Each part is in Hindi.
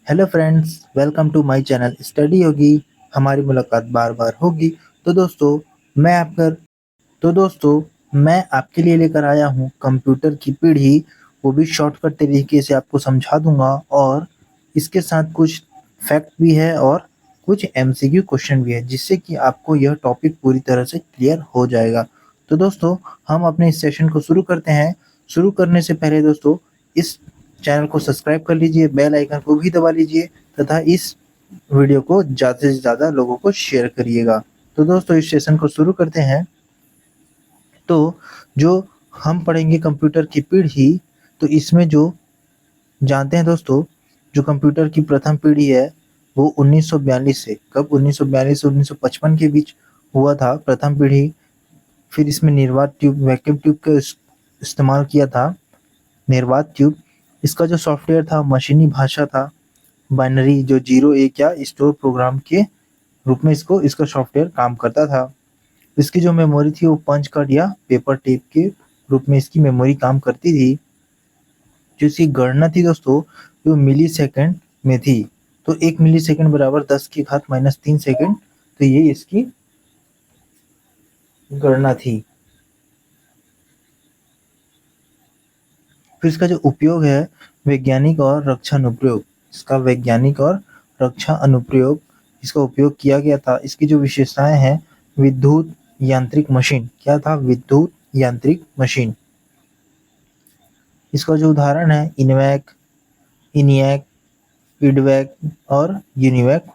Hello friends, welcome to my channel study होगी। हमारी मुलाकात बार बार होगी। तो दोस्तों मैं आपका तो दोस्तों मैं आपके लिए लेकर आया हूँ कंप्यूटर की पीढ़ी, वो भी शॉर्टकट तरीके से आपको समझा दूंगा। और इसके साथ कुछ फैक्ट भी है और कुछ एमसीक्यू क्वेश्चन भी है, जिससे कि आपको यह टॉपिक पूरी तरह से क्लियर हो जाएगा। तो दोस्तों हम अपने इस सेशन को शुरू करते हैं। शुरू करने से पहले दोस्तों इस चैनल को सब्सक्राइब कर लीजिए, बेल आइकन को भी दबा लीजिए तथा इस वीडियो को ज़्यादा से ज़्यादा लोगों को शेयर करिएगा। तो दोस्तों इस सेशन को शुरू करते हैं। तो जो हम पढ़ेंगे कंप्यूटर की पीढ़ी, तो इसमें जो जानते हैं दोस्तों, जो कंप्यूटर की प्रथम पीढ़ी है वो 1942 से, कब 1942 से 1955 के बीच हुआ था प्रथम पीढ़ी। फिर इसमें निर्वात ट्यूब, वैक्यूम ट्यूब का इस्तेमाल किया था। निर्वात ट्यूब, इसका जो सॉफ्टवेयर था मशीनी भाषा था। बाइनरी जो जीरो एक या स्टोर प्रोग्राम के रूप में इसका सॉफ्टवेयर काम करता था। इसकी जो मेमोरी थी वो पंच कार्ड या पेपर टेप के रूप में इसकी मेमोरी काम करती थी। जो इसकी गणना थी दोस्तों, वो मिली सेकेंड में थी। तो 1 मिली सेकेंड बराबर 10 की घात -3 सेकेंड। तो ये इसकी गणना थी। फिर इसका जो उपयोग है, वैज्ञानिक और रक्षा अनुप्रयोग, इसका वैज्ञानिक और रक्षा अनुप्रयोग इसका उपयोग किया गया था। इसकी जो विशेषताएं हैं, विद्युत यांत्रिक मशीन, क्या था? विद्युत यांत्रिक मशीन। इसका जो उदाहरण है, इनवैक, इनियक, इडवैक और यूनिवैक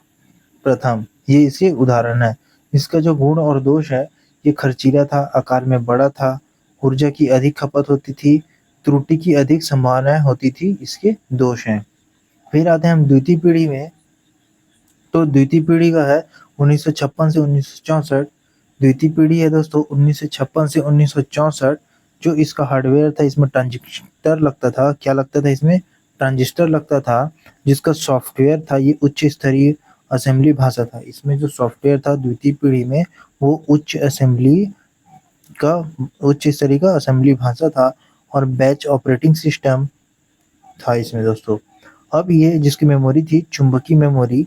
प्रथम, ये इसके उदाहरण है। इसका जो गुण और दोष है, ये खर्चीला था, आकार में बड़ा था, ऊर्जा की अधिक खपत होती थी, त्रुटि की अधिक संभावनाएं होती थी, इसके दोष हैं। फिर आते हैं हम द्वितीय पीढ़ी में। तो द्वितीय पीढ़ी का है 1956 से 1964। द्वितीय पीढ़ी है दोस्तों 1956 से 1964। जो इसका हार्डवेयर था, इसमें ट्रांजिस्टर लगता था। क्या लगता था इसमें? ट्रांजिस्टर लगता था। जिसका सॉफ्टवेयर था, ये उच्च स्तरीय असेंबली भाषा था। इसमें जो सॉफ्टवेयर था द्वितीय पीढ़ी में, वो का उच्च स्तरीय का असेंबली भाषा था। और बैच ऑपरेटिंग सिस्टम था इसमें दोस्तों। अब ये जिसकी मेमोरी थी, चुंबकीय मेमोरी,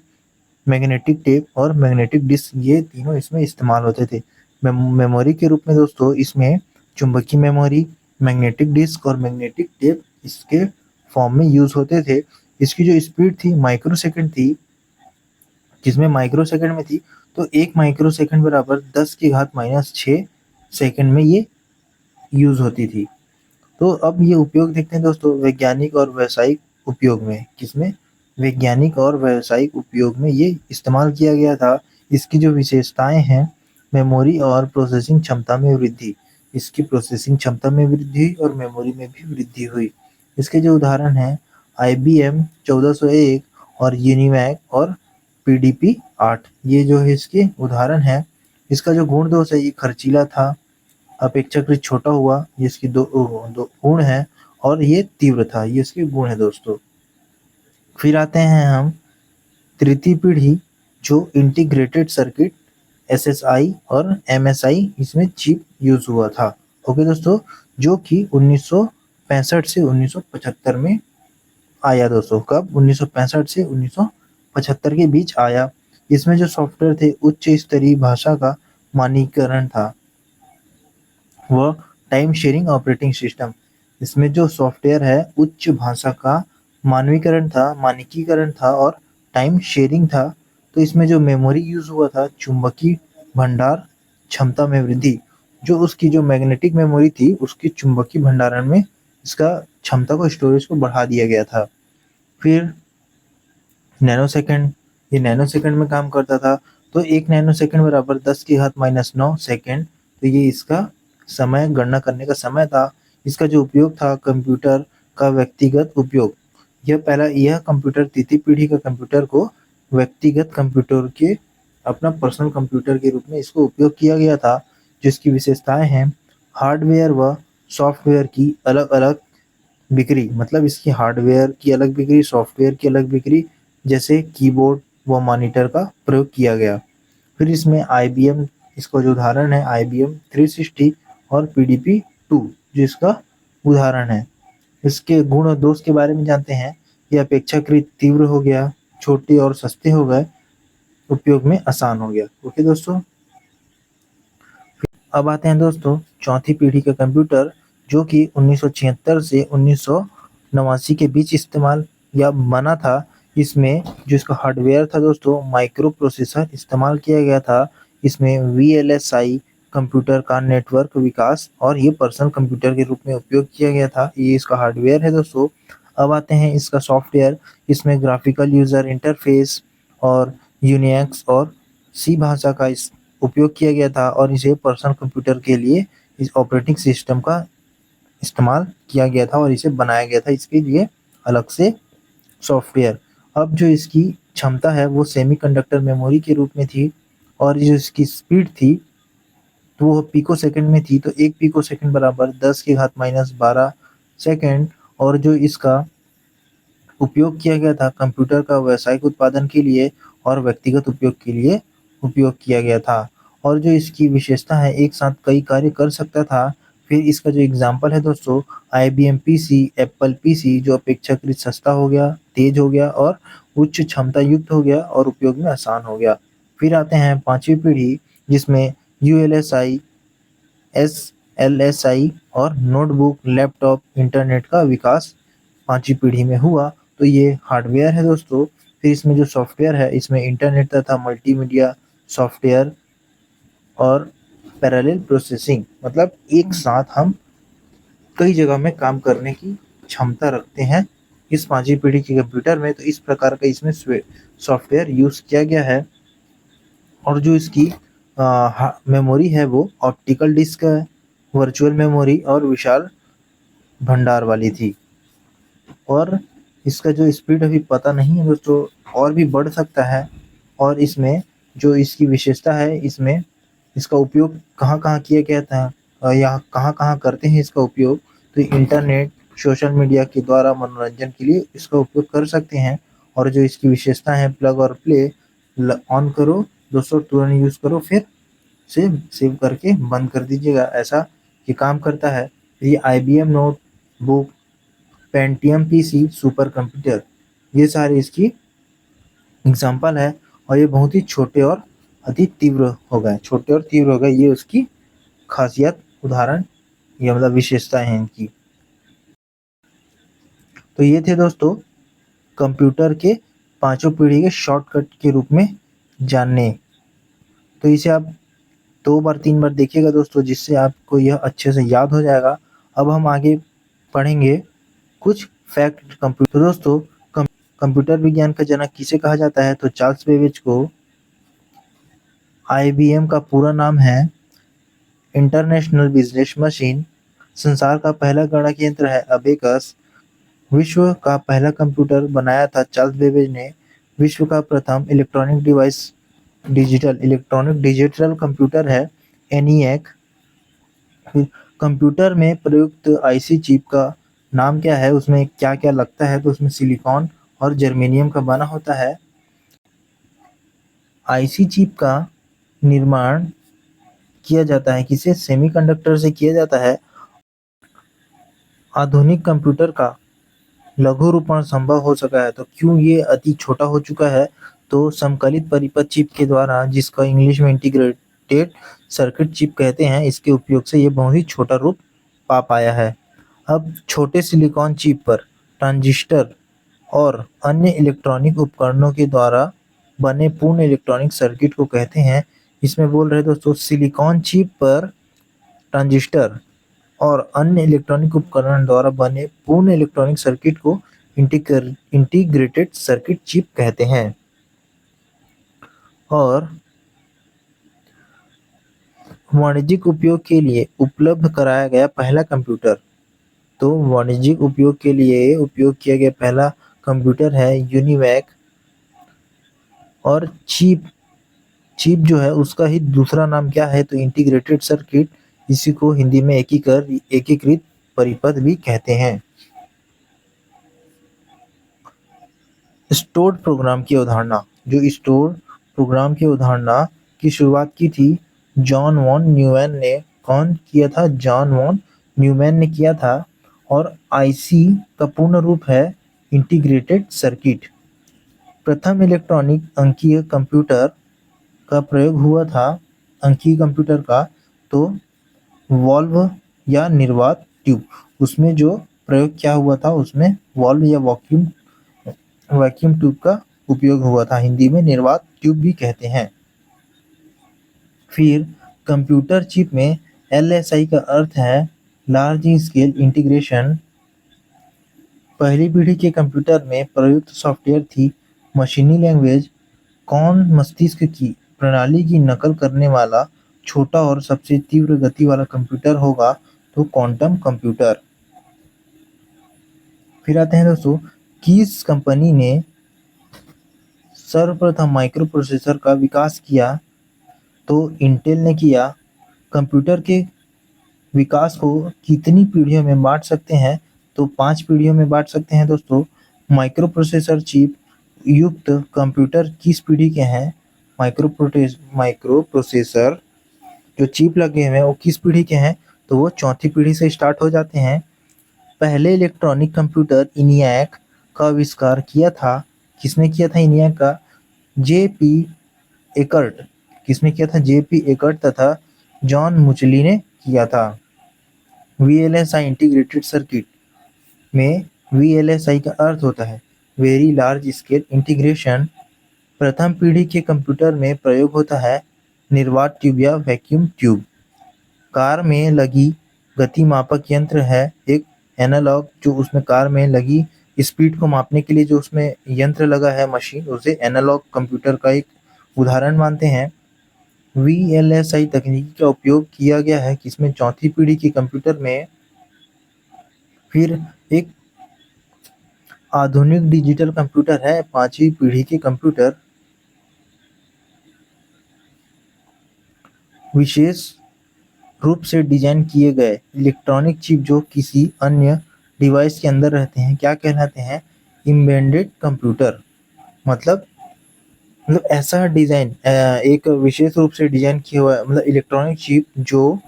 मैग्नेटिक टेप और मैग्नेटिक डिस्क, ये तीनों इसमें इस्तेमाल होते थे। मेमोरी के रूप में दोस्तों इसमें चुंबकीय मेमोरी, मैग्नेटिक डिस्क और मैग्नेटिक टेप इसके फॉर्म में यूज होते थे। इसकी जो स्पीड थी माइक्रोसेकंड थी, जिसमें माइक्रोसेकंड में थी। तो 1 माइक्रोसेकंड बराबर 10 की घात -6 सेकंड में ये यूज होती थी। तो अब ये उपयोग देखते हैं दोस्तों, वैज्ञानिक और व्यावसायिक उपयोग में। किसमें? वैज्ञानिक और व्यावसायिक उपयोग में ये इस्तेमाल किया गया था। इसकी जो विशेषताएं हैं, मेमोरी और प्रोसेसिंग क्षमता में वृद्धि। इसकी प्रोसेसिंग क्षमता में वृद्धि और मेमोरी में भी वृद्धि हुई। इसके जो उदाहरण हैं, IBM 1401 और यूनिवैक और PDP 8, ये जो है इसके उदाहरण है। इसका जो गुण दोष है, ये खर्चीला था, अपेक्षाकृत छोटा हुआ, ये इसकी दो गुण है। और ये तीव्र था, ये इसके गुण है दोस्तों। फिर आते हैं हम तृतीय पीढ़ी, जो इंटीग्रेटेड सर्किट, SSI और MSI, इसमें चिप यूज हुआ था। ओके दोस्तों, जो कि 1965 से 1975 में आया दोस्तों। कब? 1965 से 1975 के बीच आया। इसमें जो सॉफ्टवेयर थे, उच्च स्तरीय भाषा का मानकीकरण था, वह टाइम शेयरिंग ऑपरेटिंग सिस्टम। इसमें जो सॉफ्टवेयर है, उच्च भाषा का मानकीकरण था और टाइम शेयरिंग था। तो इसमें जो मेमोरी यूज हुआ था, चुंबकीय भंडार क्षमता में वृद्धि। जो उसकी जो मैग्नेटिक मेमोरी थी, उसकी चुंबकीय भंडारण में इसका क्षमता को, स्टोरेज को बढ़ा दिया गया था। फिर नैनोसेकंड, ये नैनोसेकंड में काम करता था। तो 1 नैनोसेकंड बराबर 10 की घात -9 सेकंड। तो ये इसका समय, गणना करने का समय था। इसका जो उपयोग था, कंप्यूटर का व्यक्तिगत उपयोग। यह कंप्यूटर तृतीय पीढ़ी का कंप्यूटर को व्यक्तिगत कंप्यूटर के, अपना पर्सनल कंप्यूटर के रूप में इसको उपयोग किया गया था। जिसकी विशेषताएं हैं, हार्डवेयर व सॉफ्टवेयर की अलग अलग बिक्री, मतलब इसकी हार्डवेयर की अलग बिक्री, सॉफ्टवेयर की अलग बिक्री, जैसे कीबोर्ड व मॉनिटर का प्रयोग किया गया। फिर इसमें IBM, इसका जो उदाहरण है, IBM 360 और PDP 2, जो इसका उदाहरण है। इसके गुण और दोष के बारे में जानते हैं। ये अपेक्षाकृत तीव्र हो गया, छोटे और सस्ते हो गए, उपयोग में आसान हो गया। ओके दोस्तों। अब आते हैं दोस्तों चौथी पीढ़ी के कंप्यूटर, जो कि 1976 से 1989 के बीच इस्तेमाल या बना था। इसमें जो इसका हार्डवेयर था दोस्तों, माइक्रो प्रोसेसर इस्तेमाल किया गया था। इसमें वीएलएसआई कंप्यूटर का नेटवर्क विकास और ये पर्सनल कंप्यूटर के रूप में उपयोग किया गया था। ये इसका हार्डवेयर है दोस्तों। अब आते हैं इसका सॉफ्टवेयर। इसमें ग्राफिकल यूजर इंटरफेस और यूनिक्स और सी भाषा का उपयोग किया गया था, और इसे पर्सनल कंप्यूटर के लिए इस ऑपरेटिंग सिस्टम का इस्तेमाल किया गया था और इसे बनाया गया था इसके लिए अलग से सॉफ्टवेयर। अब जो इसकी क्षमता है वो सेमीकंडक्टर मेमोरी के रूप में थी, और जो इसकी स्पीड थी तो वो पिको सेकंड में थी। तो 1 पिको सेकंड बराबर 10 की घात माइनस 12 सेकंड। और जो इसका उपयोग किया गया था कंप्यूटर का व्यावसायिक उत्पादन के लिए और व्यक्तिगत उपयोग के लिए उपयोग किया गया था। और जो इसकी विशेषता है, एक साथ कई कार्य कर सकता था। फिर इसका जो एग्जाम्पल है दोस्तों, IBM PC, एप्पल PC, जो अपेक्षाकृत सस्ता हो गया, तेज हो गया और उच्च क्षमता युक्त हो गया और उपयोग में आसान हो गया। फिर आते हैं पांचवी पीढ़ी, जिसमें ULSI, SLSI और नोटबुक, लैपटॉप, इंटरनेट का विकास पांचवी पीढ़ी में हुआ। तो ये हार्डवेयर है दोस्तों। फिर इसमें जो सॉफ्टवेयर है, इसमें इंटरनेट तथा मल्टीमीडिया सॉफ्टवेयर और पैरेलल प्रोसेसिंग, मतलब एक साथ हम कई जगह में काम करने की क्षमता रखते हैं इस पांचवी पीढ़ी के कंप्यूटर में। तो इस प्रकार का इसमें सॉफ्टवेयर यूज किया गया है। और जो इसकी मेमोरी है वो ऑप्टिकल डिस्क है, वर्चुअल मेमोरी और विशाल भंडार वाली थी। और इसका जो स्पीड अभी पता नहीं है दोस्तों, और भी बढ़ सकता है। और इसमें जो इसकी विशेषता है, इसमें इसका उपयोग कहाँ-कहाँ किया गया था, या कहाँ-कहाँ करते हैं इसका उपयोग। तो इंटरनेट, सोशल मीडिया के द्वारा मनोरंजन के लिए इसका उपयोग कर सकते हैं। और जो इसकी विशेषता है, प्लग और प्ले, ऑन करो दोस्तों, तुरंत यूज करो, फिर सेव करके बंद कर दीजिएगा, ऐसा ये काम करता है। ये IBM notebook, Pentium PC, super computer, ये सारे इसकी एग्जाम्पल है। और ये बहुत ही छोटे और अति तीव्र हो गए, छोटे और तीव्र हो गए, ये उसकी खासियत, उदाहरण, ये मतलब विशेषताएं हैं इनकी। तो ये थे दोस्तों कंप्यूटर के पांचों पीढ़ी के शॉर्टकट के रूप में जानने। तो इसे आप 2 बार 3 बार देखिएगा दोस्तों, जिससे आपको यह अच्छे से याद हो जाएगा। अब हम आगे पढ़ेंगे कुछ फैक्ट कंप्यूटर। तो दोस्तों कंप्यूटर विज्ञान का जनक किसे कहा जाता है, तो चार्ल्स बेबेज को। IBM का पूरा नाम है इंटरनेशनल बिजनेस मशीन। संसार का पहला गणक यंत्र है अबेकस। विश्व का पहला कंप्यूटर बनाया था चार्ल्स बेबेज ने। विश्व का प्रथम इलेक्ट्रॉनिक डिजिटल कंप्यूटर है ENIAC। कंप्यूटर में प्रयुक्त IC चिप का नाम क्या है, उसमें क्या क्या लगता है, तो उसमें सिलिकॉन और जर्मेनियम का बना होता है। IC चिप का निर्माण किया जाता है किसे, सेमीकंडक्टर से किया जाता है। आधुनिक कंप्यूटर का लघु रूपण संभव हो सका है, तो क्यों ये अति छोटा हो चुका है, तो समकालित परिपथ चिप के द्वारा, जिसका इंग्लिश में इंटीग्रेटेड सर्किट चिप कहते हैं, इसके उपयोग से ये बहुत ही छोटा रूप पा पाया है। अब छोटे सिलिकॉन चिप पर ट्रांजिस्टर और अन्य इलेक्ट्रॉनिक उपकरणों के द्वारा बने पूर्ण इलेक्ट्रॉनिक सर्किट को कहते हैं। इसमें बोल रहे दोस्तों सिलिकॉन चिप पर ट्रांजिस्टर और अन्य इलेक्ट्रॉनिक उपकरण द्वारा बने पूर्ण इलेक्ट्रॉनिक सर्किट को इंटीग्रेटेड सर्किट चिप कहते हैं। और वाणिज्यिक उपयोग के लिए उपलब्ध कराया गया पहला कंप्यूटर, तो वाणिज्यिक उपयोग के लिए उपयोग किया गया पहला कंप्यूटर है यूनिवैक। और चिप चिप जो है उसका ही दूसरा नाम क्या है, तो इंटीग्रेटेड सर्किट। इसी को हिंदी में एकीकृत परिपथ भी कहते हैं। स्टोर्ड प्रोग्राम की अवधारणा, जो स्टोर प्रोग्राम की अवधारणा की शुरुआत की थी जॉन वॉन न्यूमैन ने। कौन किया था, जॉन वॉन न्यूमैन ने किया था। और IC का पूर्ण रूप है इंटीग्रेटेड सर्किट। प्रथम इलेक्ट्रॉनिक अंकीय कंप्यूटर का प्रयोग हुआ था, अंकीय कंप्यूटर का, तो वॉल्व या निर्वात ट्यूब, उसमें जो प्रयोग क्या हुआ था, उसमें वॉल्व या वैक्यूम ट्यूब का उपयोग हुआ था। हिंदी में निर्वात ट्यूब भी कहते हैं। फिर कंप्यूटर चिप में LSI का अर्थ है लार्ज स्केल इंटीग्रेशन। पहली पीढ़ी के कंप्यूटर में प्रयुक्त सॉफ्टवेयर थी मशीनी लैंग्वेज। कौन मस्तिष्क की प्रणाली की नकल करने वाला छोटा और सबसे तीव्र गति वाला कंप्यूटर होगा, तो क्वांटम कंप्यूटर। फिर आते हैं दोस्तों, किस कंपनी ने सर्वप्रथम माइक्रो प्रोसेसर का विकास किया, तो इंटेल ने किया। कंप्यूटर के विकास को कितनी पीढ़ियों में बांट सकते हैं, तो 5 पीढ़ियों में बांट सकते हैं दोस्तों। माइक्रो प्रोसेसर चिप युक्त कंप्यूटर किस पीढ़ी के हैं, माइक्रो प्रोसेसर जो चिप लगे हुए हैं वो किस पीढ़ी के हैं, तो वो चौथी पीढ़ी से स्टार्ट हो जाते हैं। पहले इलेक्ट्रॉनिक कंप्यूटर इनियाक का आविष्कार किया था, किसने किया था इनियाक का, J.P. एकर्ट। किसने किया था, J.P. एकर्ट तथा जॉन मुचली ने किया था। VLSI इंटीग्रेटेड सर्किट में VLSI का अर्थ होता है वेरी लार्ज स्केल इंटीग्रेशन। प्रथम पीढ़ी के कंप्यूटर में प्रयोग होता है निर्वात ट्यूब या वैक्यूम ट्यूब। कार में लगी गति मापक यंत्र है एक एनालॉग, जो उसमें कार में लगी स्पीड को मापने के लिए जो उसमें यंत्र लगा है मशीन, उसे एनालॉग कंप्यूटर का एक उदाहरण मानते हैं। VLSI तकनीक का उपयोग किया गया है किसमें, चौथी पीढ़ी के कंप्यूटर में। फिर एक आधुनिक डिजिटल कंप्यूटर है पांचवी पीढ़ी के कंप्यूटर। विशेष रूप से डिजाइन किए गए इलेक्ट्रॉनिक चिप जो किसी अन्य डिवाइस के अंदर रहते हैं, क्या कहलाते हैं, एम्बेडेड कंप्यूटर। मतलब ऐसा डिजाइन, एक विशेष रूप से डिजाइन किया हुआ मतलब इलेक्ट्रॉनिक चिप जो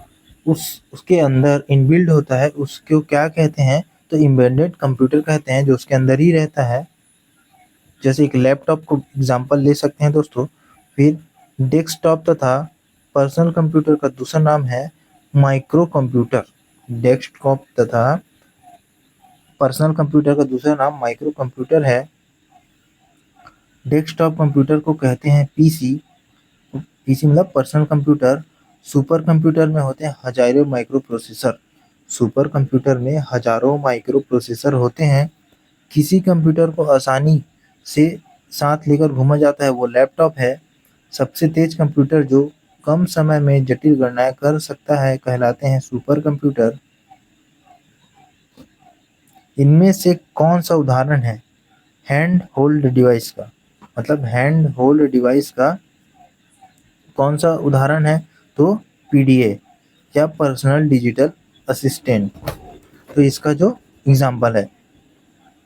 उसके अंदर इनबिल्ड होता है, उसको क्या कहते हैं, तो एम्बेडेड कंप्यूटर कहते हैं, जो उसके अंदर ही रहता है। जैसे एक लैपटॉप को एग्जांपल ले सकते हैं दोस्तों। फिर डेस्कटॉप तथा पर्सनल कंप्यूटर का दूसरा नाम है माइक्रो कंप्यूटर। डेस्कटॉप तथा पर्सनल कंप्यूटर का दूसरा नाम माइक्रो कंप्यूटर है। डेस्कटॉप कंप्यूटर को कहते हैं पीसी। पीसी मतलब पर्सनल कंप्यूटर। सुपर कंप्यूटर में होते हैं हजारों माइक्रो प्रोसेसर। सुपर कंप्यूटर में हजारों माइक्रो प्रोसेसर होते हैं। किसी कंप्यूटर को आसानी से साथ लेकर घूमा जाता है वो लैपटॉप है। सबसे तेज कंप्यूटर जो कम समय में जटिल गणनाएं कर सकता है कहलाते हैं सुपर कंप्यूटर। इनमें से कौन सा उदाहरण है हैंड होल्ड डिवाइस का, मतलब हैंड होल्ड डिवाइस का कौन सा उदाहरण है, तो PDA या पर्सनल डिजिटल असिस्टेंट। तो इसका जो एग्जाम्पल है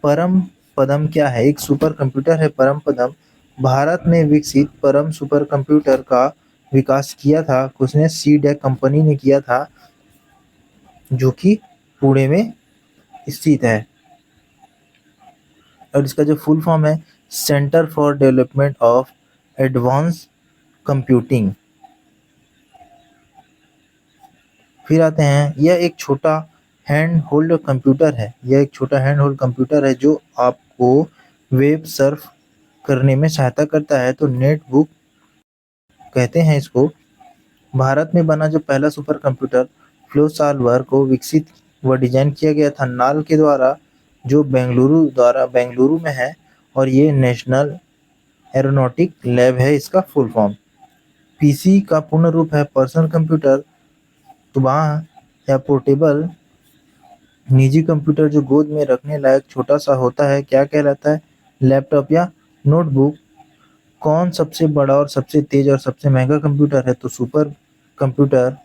परम पदम क्या है, एक सुपर कंप्यूटर है परम पदम। भारत में विकसित परम सुपर कंप्यूटर का विकास किया था उसने CDEC कंपनी ने किया था, जो कि पुणे में स्थित है। और इसका जो फुल फॉर्म है centre for development of advanced computing. फिर आते हैं, यह एक छोटा हैंड होल्ड कंप्यूटर है, यह एक छोटा हैंड होल्ड कंप्यूटर है जो आपको वेब सर्फ करने में सहायता करता है, तो नेटबुक कहते हैं इसको। भारत में बना जो पहला सुपर कंप्यूटर फ्लो सॉल्वर को विकसित व डिजाइन किया गया था नाल के द्वारा, जो बेंगलुरु में है। और ये नेशनल एरोनॉटिक लैब है इसका फुल फॉर्म। पीसी का पूर्ण रूप है पर्सनल कंप्यूटर, तो वहाँ या पोर्टेबल निजी कंप्यूटर जो गोद में रखने लायक छोटा सा होता है, क्या कहलाता है, लैपटॉप या नोटबुक। कौन सबसे बड़ा और सबसे तेज और सबसे महंगा कंप्यूटर है, तो सुपर कंप्यूटर।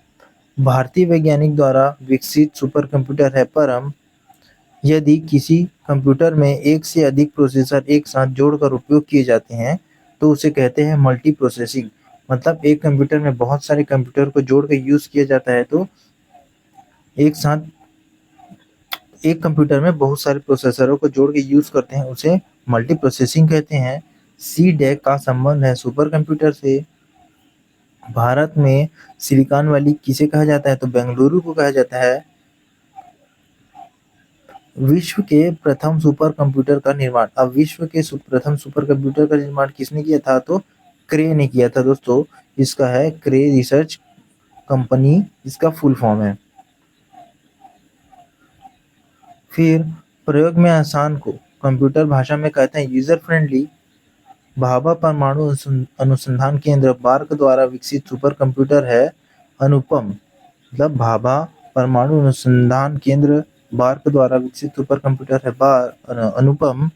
भारतीय वैज्ञानिक द्वारा विकसित सुपर कंप्यूटर है परम। यदि किसी कंप्यूटर में एक से अधिक प्रोसेसर एक साथ जोड़कर उपयोग किए जाते हैं, तो उसे कहते हैं मल्टी प्रोसेसिंग। मतलब एक कंप्यूटर में बहुत सारे कंप्यूटर को जोड़ कर यूज किया जाता है, तो एक साथ एक कंप्यूटर में बहुत सारे प्रोसेसरों को जोड़ के यूज़ करते हैं, उसे मल्टी प्रोसेसिंग कहते हैं। सी-डैक का संबंध है सुपर कंप्यूटर से। भारत में सिलिकॉन वैली किसे कहा जाता है? तो बेंगलुरु को कहा जाता है। विश्व के प्रथम सुपर कंप्यूटर का निर्माण, अब विश्व के प्रथम सुपर कंप्यूटर का निर्माण किसने किया था? तो क्रे ने किया था दोस्तों। इसका है क्रे रिसर्च कंपनी, इसका फुल फॉर्म है। फिर प्रयोग में आसान को कंप्यूटर भाषा में कहते हैं यूजर फ्रेंडली। भाभा परमाणु अनुसंधान केंद्र बार्क द्वारा विकसित सुपर कंप्यूटर है अनुपम। मतलब भाभा परमाणु अनुसंधान केंद्र बार्क द्वारा विकसित सुपर कंप्यूटर है अनुपम।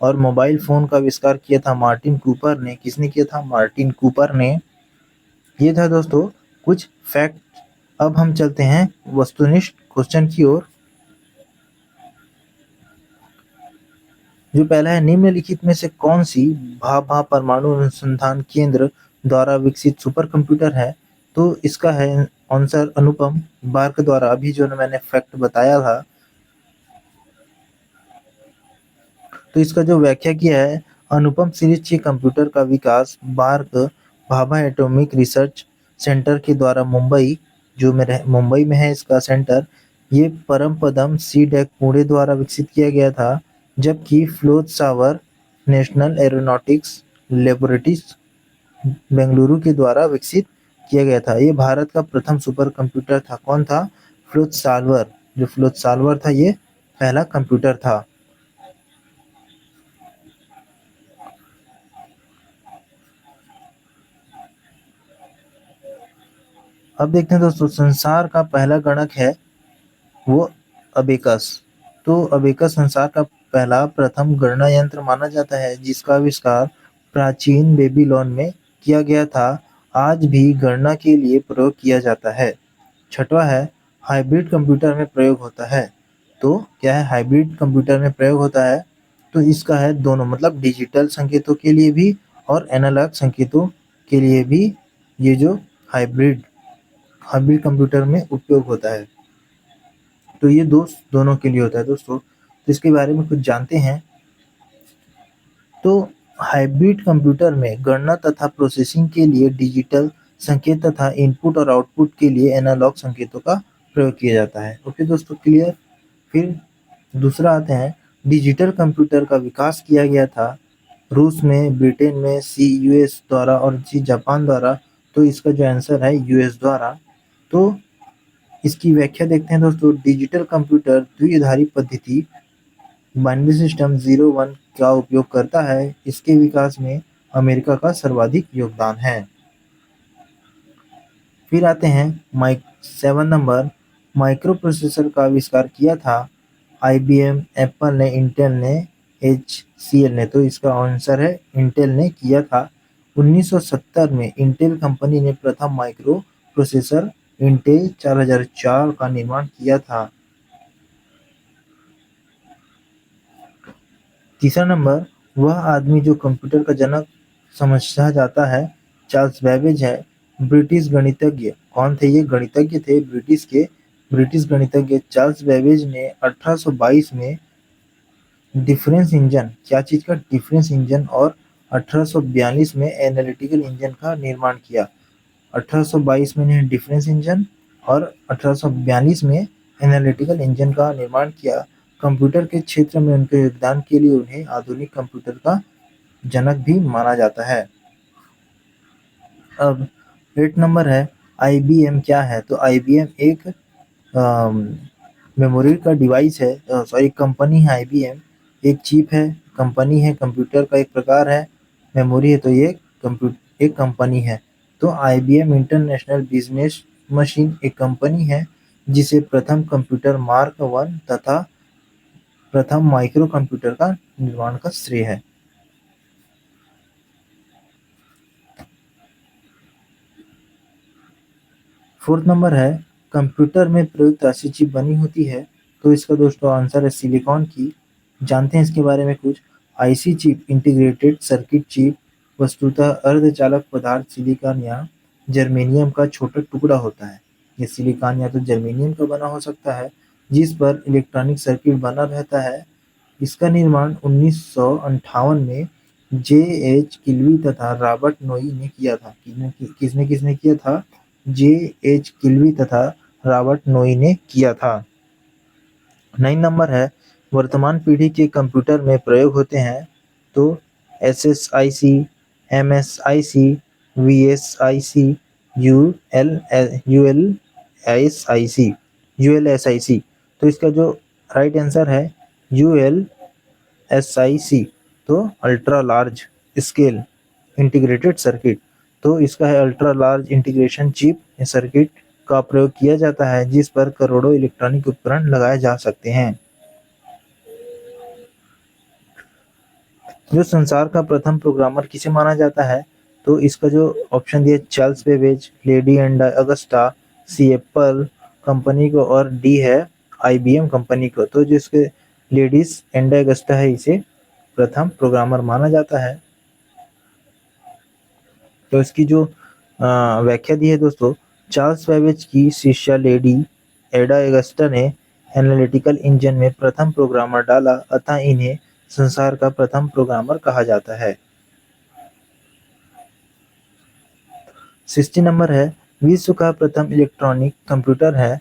और मोबाइल फोन का आविष्कार किया था मार्टिन कूपर ने। किसने किया था? मार्टिन कूपर ने। ये था दोस्तों कुछ फैक्ट। अब हम चलते हैं वस्तुनिष्ठ क्वेश्चन की ओर। जो पहला है, निम्नलिखित में से कौन सी भाभा परमाणु अनुसंधान केंद्र द्वारा विकसित सुपर कंप्यूटर है? तो इसका है आंसर अनुपम, बार्क द्वारा। अभी जो मैंने फैक्ट बताया था, तो इसका जो व्याख्या किया है, अनुपम सीरीज के कंप्यूटर का विकास BARC Bhabha atomic research centre के द्वारा मुंबई में है इसका सेंटर। ये परम पदम सी-डैक पुणे द्वारा विकसित किया गया था, जबकि फ्लोच सावर नेशनल एरोनॉटिक्स लेबोरेटरीज बेंगलुरु के द्वारा विकसित किया गया था। ये भारत का प्रथम सुपर कंप्यूटर था। कौन था? फ्लोच साल्वर। जो फ्लोच साल्वर था, ये पहला कंप्यूटर था। अब देखते हैं दोस्तों, संसार का पहला गणक है वो अबेकस। तो अबेकस संसार का पहला प्रथम गणना यंत्र माना जाता है, जिसका आविष्कार प्राचीन बेबीलोन में किया गया था। आज भी गणना के लिए प्रयोग किया जाता है। छठवां है, हाइब्रिड कंप्यूटर में प्रयोग होता है। तो क्या है? हाइब्रिड कंप्यूटर में प्रयोग होता है, तो इसका है दोनों, मतलब डिजिटल संकेतों के लिए भी और एनालॉग संकेतों के लिए भी ये जो हाइब्रिड हाइब्रिड कंप्यूटर में उपयोग होता है। तो ये दोनों के लिए होता है दोस्तों। तो इसके बारे में कुछ जानते हैं। तो हाइब्रिड कंप्यूटर में गणना तथा प्रोसेसिंग के लिए डिजिटल संकेत तथा इनपुट और आउटपुट के लिए एनालॉग संकेतों का प्रयोग किया जाता है। ओके दोस्तों, क्लियर। फिर दूसरा आते हैं, डिजिटल कंप्यूटर का विकास किया गया था रूस में, ब्रिटेन में, सी यूएस द्वारा और जी जापान द्वारा। तो इसका जो आंसर है यूएस द्वारा। तो इसकी व्याख्या देखते हैं दोस्तों। डिजिटल कंप्यूटर द्विआधारी पद्धति बाइनरी सिस्टम 0-1 का उपयोग करता है। इसके विकास में अमेरिका का सर्वाधिक योगदान है। फिर आते हैं 7 नंबर, माइक्रो प्रोसेसर का आविष्कार किया था आईबीएम, एप्पल ने, इंटेल ने, एचसीएल ने। तो इसका आंसर है इंटेल ने किया था। 1970 में इंटेल कंपनी ने प्रथम माइक्रो प्रोसेसर इंटेल 4004 का निर्माण किया था। तीसरा नंबर, वह आदमी जो कंप्यूटर का जनक समझा जाता है चार्ल्स बैबेज है। ब्रिटिश गणितज्ञ कौन थे? ये गणितज्ञ थे ब्रिटिश गणितज्ञ चार्ल्स बैबेज ने 1822 में डिफरेंस इंजन, क्या चीज का? डिफरेंस इंजन, और 1842 में एनालिटिकल इंजन का निर्माण किया। 1822 में इन्हें डिफरेंस इंजन और 1842 में एनालिटिकल इंजन का निर्माण किया। कंप्यूटर के क्षेत्र में उनके योगदान के लिए उन्हें आधुनिक कंप्यूटर का जनक भी माना जाता है। अब 8 नंबर है, आईबीएम क्या है? तो आईबीएम एक मेमोरी का डिवाइस है, सॉरी कंपनी है। आईबीएम एक चिप है, कंपनी है, कंप्यूटर का एक प्रकार है, मेमोरी है। तो ये एक कंपनी है। तो आईबीएम इंटरनेशनल बिजनेस मशीन एक कंपनी है, जिसे प्रथम कंप्यूटर मार्क 1 तथा प्रथम माइक्रो कंप्यूटर का निर्माण का श्रेय है। फोर्थ नंबर है, कंप्यूटर में प्रयुक्त ऐसी चिप बनी होती है। तो इसका दोस्तों आंसर है सिलिकॉन की। जानते हैं इसके बारे में कुछ। IC chip, integrated circuit chip, वस्तुतः अर्धचालक पदार्थ सिलिकॉन या जर्मेनियम का छोटा टुकड़ा होता है। ये सिलिकॉन या तो जर्मेनियम का बना हो सकता है, जिस पर इलेक्ट्रॉनिक सर्किट बना रहता है। इसका निर्माण 1958 में जे एच किल्वी तथा रॉबर्ट नोई ने किया था। किसने किसने किया था? जे एच किल्वी तथा रॉबर्ट नोई ने किया था। 9 नंबर है, वर्तमान पीढ़ी के कंप्यूटर में प्रयोग होते हैं तो एसएसआईसी, एमएसआईसी, वीएसआईसी, यूएलएसआईसी, यूएलएसआईसी। तो इसका जो राइट आंसर है यूएलएसआईसी, तो ultra large scale integrated circuit. तो इसका है ultra large integration chip circuit का प्रयोग किया जाता है जिस पर करोड़ों इलेक्ट्रॉनिक उपकरण लगाए जा सकते हैं। जो संसार का प्रथम प्रोग्रामर किसे माना जाता है? तो इसका जो ऑप्शन दिया Charles Babbage, lady and Augusta, C Apple company को और डी है आईबीएम कंपनी को। तो जो इसके लेडीज एंड अगस्टा है इसे प्रथम प्रोग्रामर माना जाता है। तो इसकी जो व्याख्या दी है दोस्तों, चार्ल्स बेबेज की शिष्या लेडी एडा अगस्टा ने एनालिटिकल इंजन में प्रथम प्रोग्रामर डाला अतः इन्हें संसार का प्रथम प्रोग्रामर कहा जाता है। 60 नंबर है, विश्व का प्रथम इलेक्ट्रॉनिक कंप्यूटर है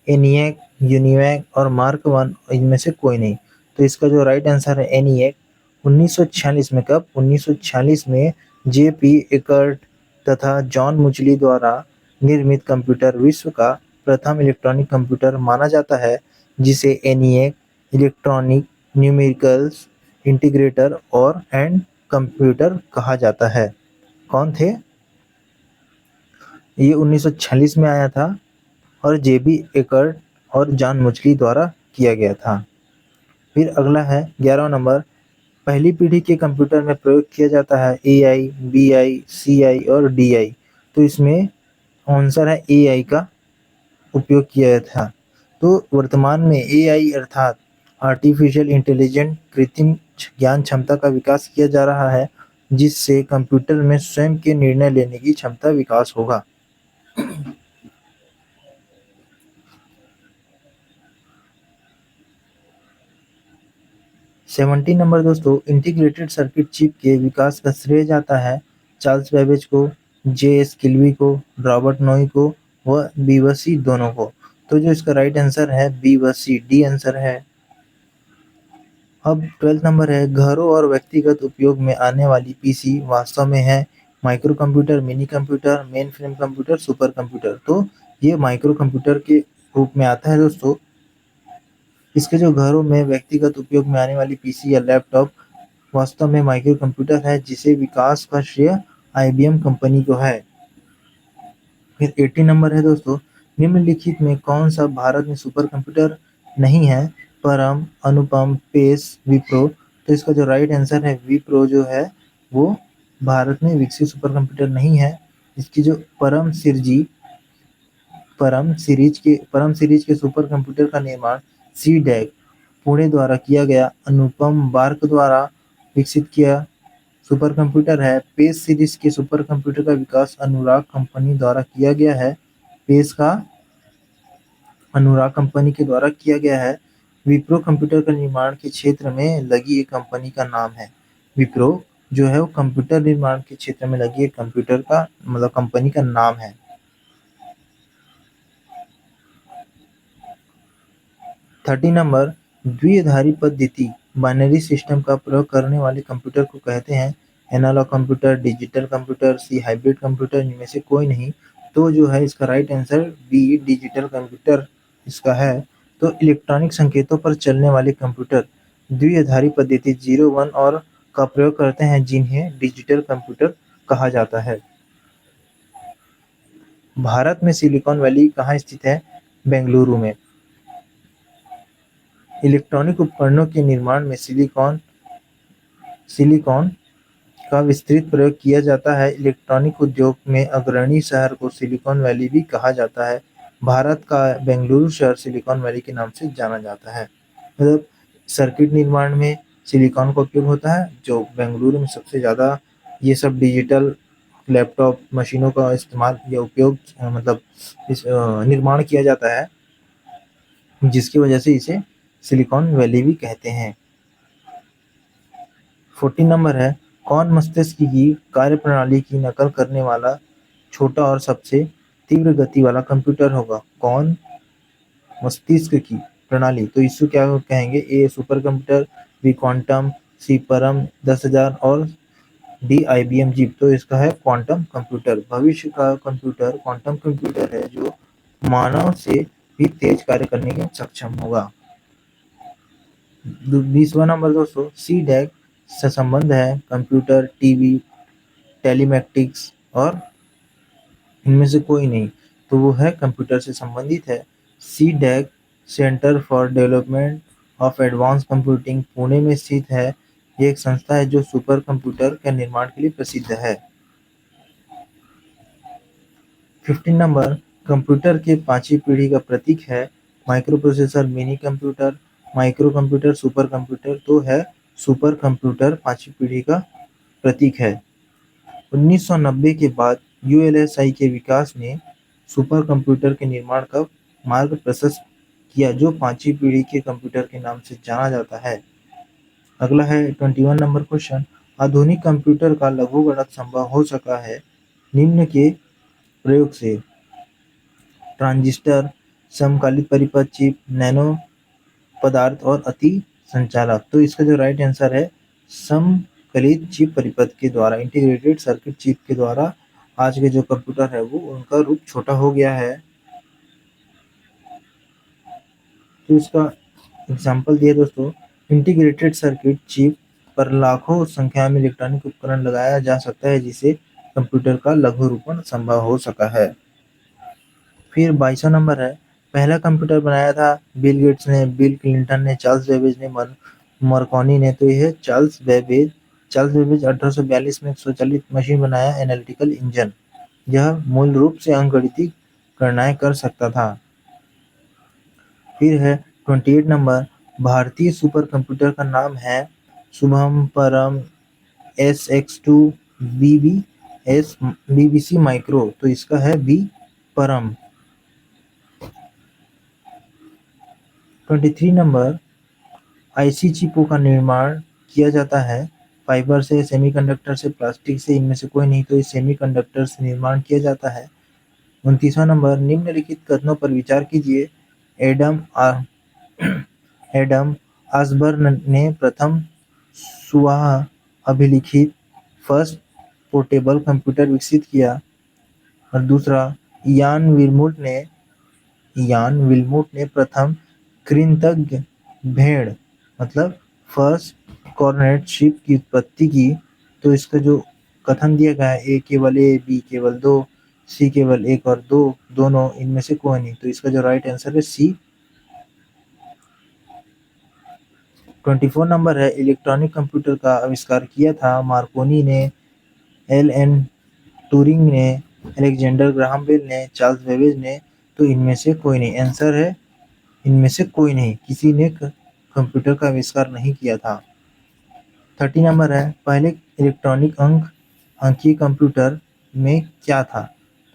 एनिएक, यूनिवैक और मार्क वन इनमें से कोई नहीं। तो इसका जो राइट आंसर है एनिएक। 1946 में, कब? 1946 में जेपी एकर्ट तथा जॉन मुचली द्वारा निर्मित कंप्यूटर विश्व का प्रथम इलेक्ट्रॉनिक कंप्यूटर माना जाता है जिसे एनिएक इलेक्ट्रॉनिक न्यूमेरिकल्स इंटीग्रेटर और एंड कंप्यूटर कहा जाता है। कौन थे ये? 1946 में आया था और जेबी एकर्ट और जॉन मुचली द्वारा किया गया था। फिर अगला है 11वां नंबर, पहली पीढ़ी के कंप्यूटर में प्रयोग किया जाता है एआई, बीआई, सीआई और डीआई। तो इसमें आंसर है एआई का उपयोग किया था। तो वर्तमान में एआई अर्थात आर्टिफिशियल इंटेलिजेंट कृत्रिम ज्ञान क्षमता का विकास किया जा रहा है जिससे कंप्यूटर में स्वयं के निर्णय लेने की क्षमता विकास होगा। 17 नंबर दोस्तों, इंटीग्रेटेड सर्किट चिप के विकास का श्रेय जाता है चार्ल्स बेबेज को, जे एस किल्वी को, रॉबर्ट नोई को व बी व सी दोनों को। तो जो इसका राइट आंसर है बी व सी, डी आंसर है। अब 12 नंबर है, घरों और व्यक्तिगत उपयोग में आने वाली पीसी वास्तव में है micro computer, mini computer, main frame computer, super computer. तो ये माइक्रो कंप्यूटर के रूप में आता है दोस्तों। इसके जो घरों में व्यक्तिगत उपयोग में आने वाली पीसी या लैपटॉप वास्तव में माइक्रो कंप्यूटर है जिसे विकास का श्रेय आईबीएम कंपनी को है। फिर 80 नंबर है दोस्तों, निम्नलिखित में कौन सा भारत में सुपर कंप्यूटर नहीं है? परम, अनुपम, पेस, विप्रो। तो इसका जो राइट आंसर है विप्रो जो है वो भारत में विकसित सुपर कंप्यूटर नहीं है। इसकी जो परम सीरीज के सुपर कंप्यूटर का निर्माण सी डैक पुणे द्वारा किया गया। अनुपम बार्क द्वारा विकसित किया सुपर कंप्यूटर है। पेस सीरीज के सुपर कंप्यूटर का विकास अनुराग कंपनी द्वारा किया गया है। पेस का अनुराग कंपनी के द्वारा किया गया है। विप्रो कंप्यूटर का निर्माण के क्षेत्र में लगी एक कंपनी का नाम है। विप्रो जो है वो कंप्यूटर निर्माण के क्षेत्र में लगी एक कंप्यूटर का मतलब कंपनी का नाम है। 30 नंबर, द्विआधारी पद्धति बाइनरी सिस्टम का प्रयोग करने वाले कंप्यूटर को कहते हैं analog computer, digital computer, C hybrid computer, इनमें से कोई नहीं। तो जो है इसका right answer B digital computer इसका है। तो इलेक्ट्रॉनिक संकेतों पर चलने वाले कंप्यूटर द्विआधारी पद्धति 0, 1 और का प्रयोग करते हैं जिन्हें डिजिटल कंप्यूटर कहा जाता है। भारत में सिलिकॉन वैली कहाँ स्थित है? बेंगलुरु में। इलेक्ट्रॉनिक उपकरणों के निर्माण में सिलिकॉन सिलिकॉन का विस्तृत प्रयोग किया जाता है। इलेक्ट्रॉनिक उद्योग में अग्रणी शहर को सिलिकॉन वैली भी कहा जाता है। भारत का बेंगलुरु शहर सिलिकॉन वैली के नाम से जाना जाता है। मतलब सर्किट निर्माण में सिलिकॉन का उपयोग होता है जो बेंगलुरु में सबसे ज़्यादा ये सब डिजिटल लैपटॉप मशीनों का इस्तेमाल या उपयोग मतलब निर्माण किया जाता है। जिसकी वजह से इसे सिलिकॉन वैली भी कहते हैं। 14 नंबर है, कौन मस्तिष्क की कार्यप्रणाली की नकल करने वाला छोटा और सबसे तीव्र गति वाला कंप्यूटर होगा? कौन मस्तिष्क की प्रणाली, तो इसको क्या कहेंगे? ए सुपर कंप्यूटर, बी क्वांटम, सी परम 10,000 और डी आईबीएम जीप। तो इसका है क्वांटम कंप्यूटर। भविष्य का कंप्यूटर क्वांटम कंप्यूटर है जो मानव से भी तेज कार्य करने में सक्षम होगा। 20वां नंबर दोस्तों, सी डैक से संबंध है कंप्यूटर, टीवी, टेलीमैटिक्स और इनमें से कोई नहीं, तो वो है कंप्यूटर से संबंधित है। C DAC centre for development of advanced computing Pune में स्थित है। ये एक संस्था है जो सुपर कंप्यूटर के निर्माण के लिए प्रसिद्ध है। 15 नंबर, कंप्यूटर के पांचवी पीढ़ी का प्रतीक है micro processor, mini computer, micro computer, super computer. तो है सुपर कंप्यूटर पांचवी पीढ़ी का प्रतीक है। 1990 के बाद यूएलएसआई के विकास ने सुपर कंप्यूटर के निर्माण का मार्ग प्रशस्त किया जो पांचवी पीढ़ी के कंप्यूटर के नाम से जाना जाता है। अगला है 21 नंबर क्वेश्चन, आधुनिक कंप्यूटर का लघुगणक संभव हो सका है निम्न के प्रयोग से? ट्रांजिस्टर, समकालित परिपथ, चिप, नैनो पदार्थ और अति संचालक। तो इसका जो राइट आंसर है समकलित चिप परिपथ के द्वारा, इंटीग्रेटेड सर्किट चिप के द्वारा आज के जो कंप्यूटर है वो उनका रूप छोटा हो गया है। तो इसका एग्जाम्पल दिया दोस्तों, इंटीग्रेटेड सर्किट चिप पर लाखों संख्या में इलेक्ट्रॉनिक उपकरण लगाया जा सकता है जिसे कंप्यूटर का लघु रूपन संभव हो सका है। फिर 22वां नंबर है, पहला कंप्यूटर बनाया था बिल गेट्स ने, बिल क्लिंटन ने, चार्ल्स बेबेज ने, मार्कोनी ने। तो यह चार्ल्स बेबेज 1842 में एक स्वचालित मशीन बनाया, एनालिटिकल इंजन। यह मूल रूप से अंकगणितीय गणनाएं कर सकता था। फिर है 28 नंबर, भारतीय सुपर कंप्यूटर का नाम है शुभम, परम, SX2, BBC माइक्रो। तो इसका है बी परम। 23 नंबर, आईसी चिपों का निर्माण किया जाता है फाइबर से, सेमीकंडक्टर से, प्लास्टिक से, इनमें से कोई नहीं, तो इस सेमीकंडक्टर से निर्माण किया जाता है। 29वां नंबर, निम्नलिखित कथनों पर विचार कीजिए। एडम ऑसबर्न ने प्रथम सुवाह अभिलिखित फर्स्ट पोर्टेबल कंप्यूटर विकसित किया। और दूसरा, यान विल्मुट ने प्रथम कृतज्ञ भेड़ मतलब फर्स्ट कॉर्नेट शिप की उत्पत्ति की। तो इसका जो कथन दिया गया है, ए केवल ए, बी केवल दो, सी केवल एक और दो, दोनों, इनमें से कोई नहीं, तो इसका जो राइट आंसर है सी। 24 नंबर है, इलेक्ट्रॉनिक कंप्यूटर का आविष्कार किया था मार्कोनी ने, एल ट्यूरिंग ने, अलेक्जेंडर ग्राहम बेल ने, चार्ल्स बेबेज ने। तो इनमें से कोई नहीं, आंसर है इनमें से कोई नहीं, किसी ने कंप्यूटर का आविष्कार नहीं किया था। 30 नंबर है, पहले इलेक्ट्रॉनिक अंकीय कंप्यूटर में क्या था?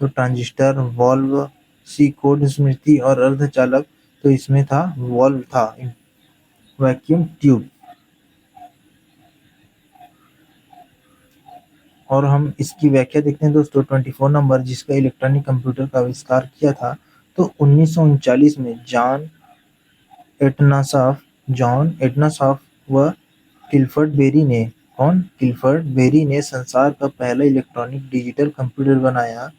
तो ट्रांजिस्टर, वॉल्व, सी कोड स्मृति और अर्धचालक। तो इसमें था वॉल्व था, वैक्यूम ट्यूब। और हम इसकी व्याख्या देखते हैं दोस्तों। 24 नंबर, जिसका इलेक्ट्रॉनिक कंप्यूटर का आविष्कार किया था तो 1939 में जॉन एटनासॉफ व किल्फर्ड बेरी ने। कौन? किल्फर्ड बेरी ने संसार का पहला इलेक्ट्रॉनिक डिजिटल कंप्यूटर बनाया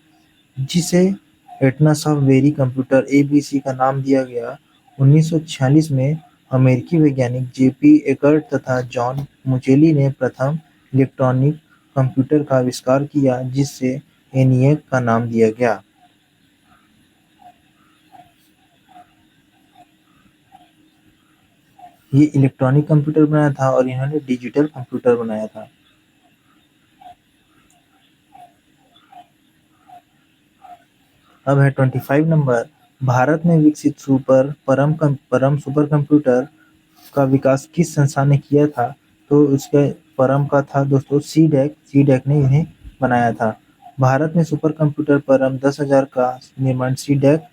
जिसे एटनासॉफ बेरी कंप्यूटर ABC का नाम दिया गया। 1946 में अमेरिकी वैज्ञानिक जेपी एकर्ट तथा जॉन मुचेली ने प्रथम इलेक्ट्रॉनिक कंप्यूटर का आविष्कार किया जिससे ENIAC का नाम दिया गया। ये इलेक्ट्रॉनिक कंप्यूटर बनाया था और इन्होंने डिजिटल कंप्यूटर बनाया था। अब है 25 नंबर, भारत में विकसित परम सुपर कंप्यूटर का विकास किस संस्था ने किया था? तो इसका परम का था दोस्तों सी डैक ने इन्हें बनाया था। भारत में सुपर कंप्यूटर परम 10,000 का निर्माण सी डैक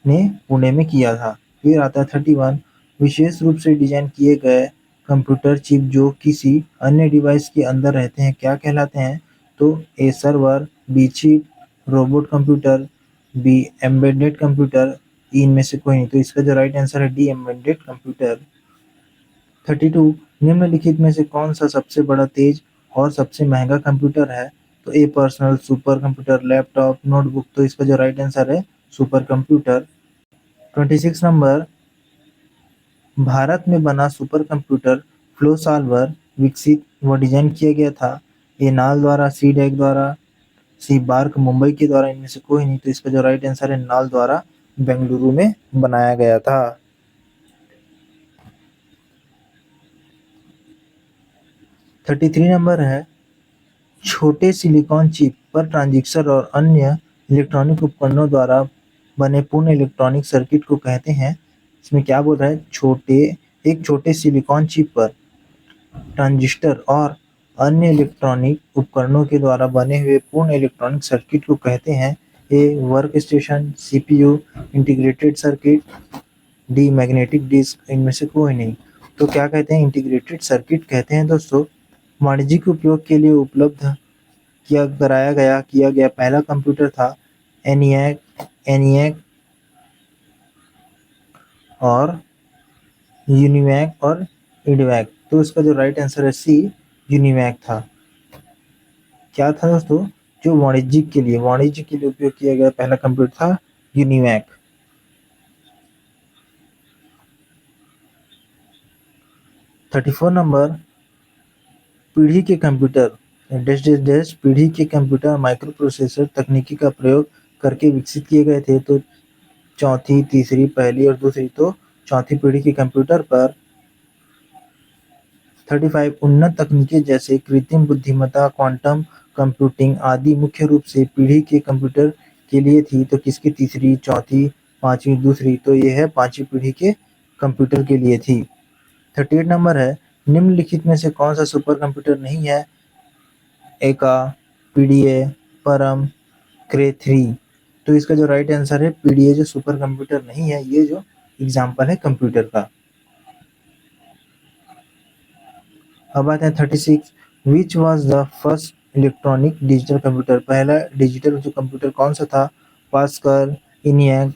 ने पुणे में किया था। फिर आता है 31, विशेष रूप से डिजाइन किए गए कंप्यूटर चिप जो किसी अन्य डिवाइस के अंदर रहते हैं क्या कहलाते हैं? तो A server, B chip, robot computer, B embedded computer, इनमें से कोई नहीं। तो इसका जो राइट आंसर है डी एम्बेडेड कंप्यूटर। 32, निम्नलिखित में से कौन सा सबसे बड़ा, तेज और सबसे महंगा कंप्यूटर है? तो ए personal, super computer, laptop, notebook. तो इसका जो राइट आंसर है सुपर कंप्यूटर। 26 नंबर, भारत में बना सुपर कंप्यूटर फ्लो सॉल्वर विकसित व डिजाइन किया गया था? ए नाल द्वारा, सी डैक द्वारा, सी बार्क मुंबई के द्वारा, इनमें से कोई नहीं। तो इसका जो राइट आंसर है नाल द्वारा बेंगलुरु में बनाया गया था। 33 नंबर है, छोटे सिलिकॉन चिप पर ट्रांजिस्टर और अन्य इलेक्ट्रॉनिक उपकरणों द्वारा बने पूर्ण इलेक्ट्रॉनिक सर्किट को कहते हैं? इसमें क्या बोल रहा है? एक छोटे सिलिकॉन चिप पर ट्रांजिस्टर और अन्य इलेक्ट्रॉनिक उपकरणों के द्वारा बने हुए पूर्ण इलेक्ट्रॉनिक सर्किट को कहते हैं? A work station, CPU, integrated circuit, D magnetic disk, इनमें से कोई नहीं। तो क्या कहते हैं? इंटीग्रेटेड सर्किट कहते हैं दोस्तों। वाणिज्यिक उपयोग के लिए उपलब्ध किया गया पहला कंप्यूटर था एनिएक और यूनिवैक और इडवैक। तो इसका जो राइट आंसर है सी यूनिवैक था। क्या था दोस्तों? जो वाणिज्य के लिए उपयोग किया गया पहला कंप्यूटर था यूनिवैक। 34 नंबर, पीढ़ी के कंप्यूटर पीढ़ी के कंप्यूटर माइक्रो प्रोसेसर तकनीकी का प्रयोग करके विकसित किए गए थे? तो चौथी, तीसरी, पहली और दूसरी। तो चौथी पीढ़ी के कंप्यूटर पर 35, उन्नत तकनीकें जैसे कृत्रिम बुद्धिमत्ता, क्वांटम कंप्यूटिंग आदि मुख्य रूप से पीढ़ी के कंप्यूटर के लिए थी? तो किसकी तीसरी, चौथी, पांचवी, दूसरी? तो ये है पांचवी पीढ़ी के कंप्यूटर के लिए थी। 38 नंबर है, निम्नलिखित में से कौन सा सुपर कंप्यूटर नहीं है? एका, पीडीए, परम, क्रे 3। तो इसका जो राइट आंसर है पीडीए जो सुपर कंप्यूटर नहीं है, ये जो एग्जाम्पल है कंप्यूटर का। अब आता है 36, which was the first electronic digital computer? पहला डिजिटल जो कंप्यूटर कौन सा था? पास्कल, इनियक,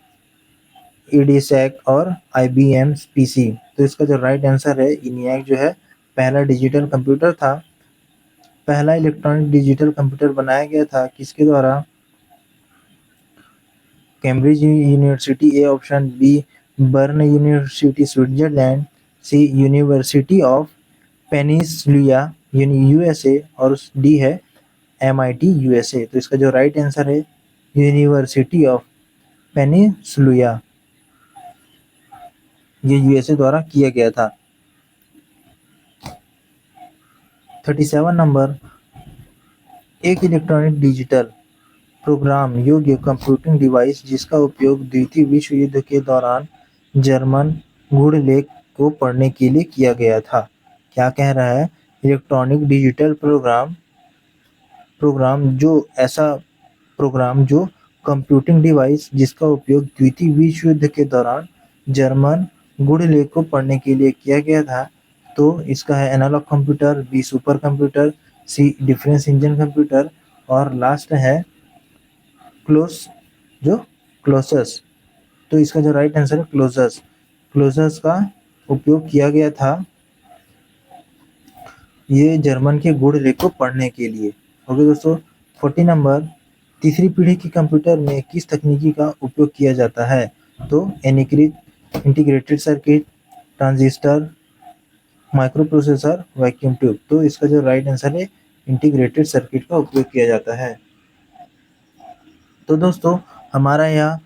ईडीसैक और आईबीएम पीसी। तो इसका जो राइट आंसर है इनियक जो है पहला डिजिटल कंप्यूटर था। पहला इलेक्ट्रॉनिक डिजिटल कंप्यूटर बनाया गया था किसके द्वारा? Cambridge university A option, B Bern university Switzerland, C university of Pennsylvania USA और डी है एमआईटी यूएसए। तो इसका जो राइट आंसर है यूनिवर्सिटी ऑफ पेनिसुलिया, ये यूएसए द्वारा किया गया था। 37 नंबर, एक इलेक्ट्रॉनिक डिजिटल प्रोग्राम योग्य कंप्यूटिंग डिवाइस जिसका उपयोग द्वितीय विश्व युद्ध के दौरान जर्मन गूढ़लेख को पढ़ने के लिए किया गया था? क्या कह रहा है? इलेक्ट्रॉनिक डिजिटल प्रोग्राम जो कंप्यूटिंग डिवाइस जिसका उपयोग द्वितीय विश्व युद्ध के दौरान जर्मन गूढ़लेख को पढ़ने के लिए किया गया था? तो इसका है analog computer, B super computer, C difference engine computer और लास्ट है क्लोसस। तो इसका जो राइट आंसर है क्लोजस का उपयोग किया गया था ये जर्मन के गूढ़लेख को पढ़ने के लिए। ओके दोस्तों, 40 नंबर, तीसरी पीढ़ी के कंप्यूटर में किस तकनीकी का उपयोग किया जाता है? तो integrated circuit, transistor, micro processor, vacuum tube. तो इसका जो राइट आंसर है इंटीग्रेटेड सर्किट का उपयोग किया जाता है। तो दोस्तों, हमारा यह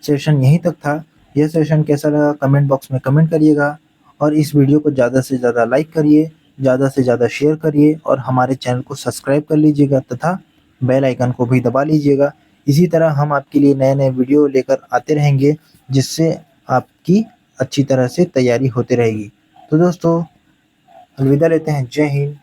सेशन यहीं तक था। यह सेशन कैसा लगा कमेंट बॉक्स में कमेंट करिएगा और इस वीडियो को ज़्यादा से ज़्यादा लाइक करिए, ज़्यादा से ज़्यादा शेयर करिए और हमारे चैनल को सब्सक्राइब कर लीजिएगा तथा बेल आइकन को भी दबा लीजिएगा। इसी तरह हम आपके लिए नए-नए वीडियो लेकर आते रहेंगे जिससे आपकी अच्छी तरह से तैयारी होती रहेगी। तो दोस्तों, अलविदा लेते हैं। जय हिंद।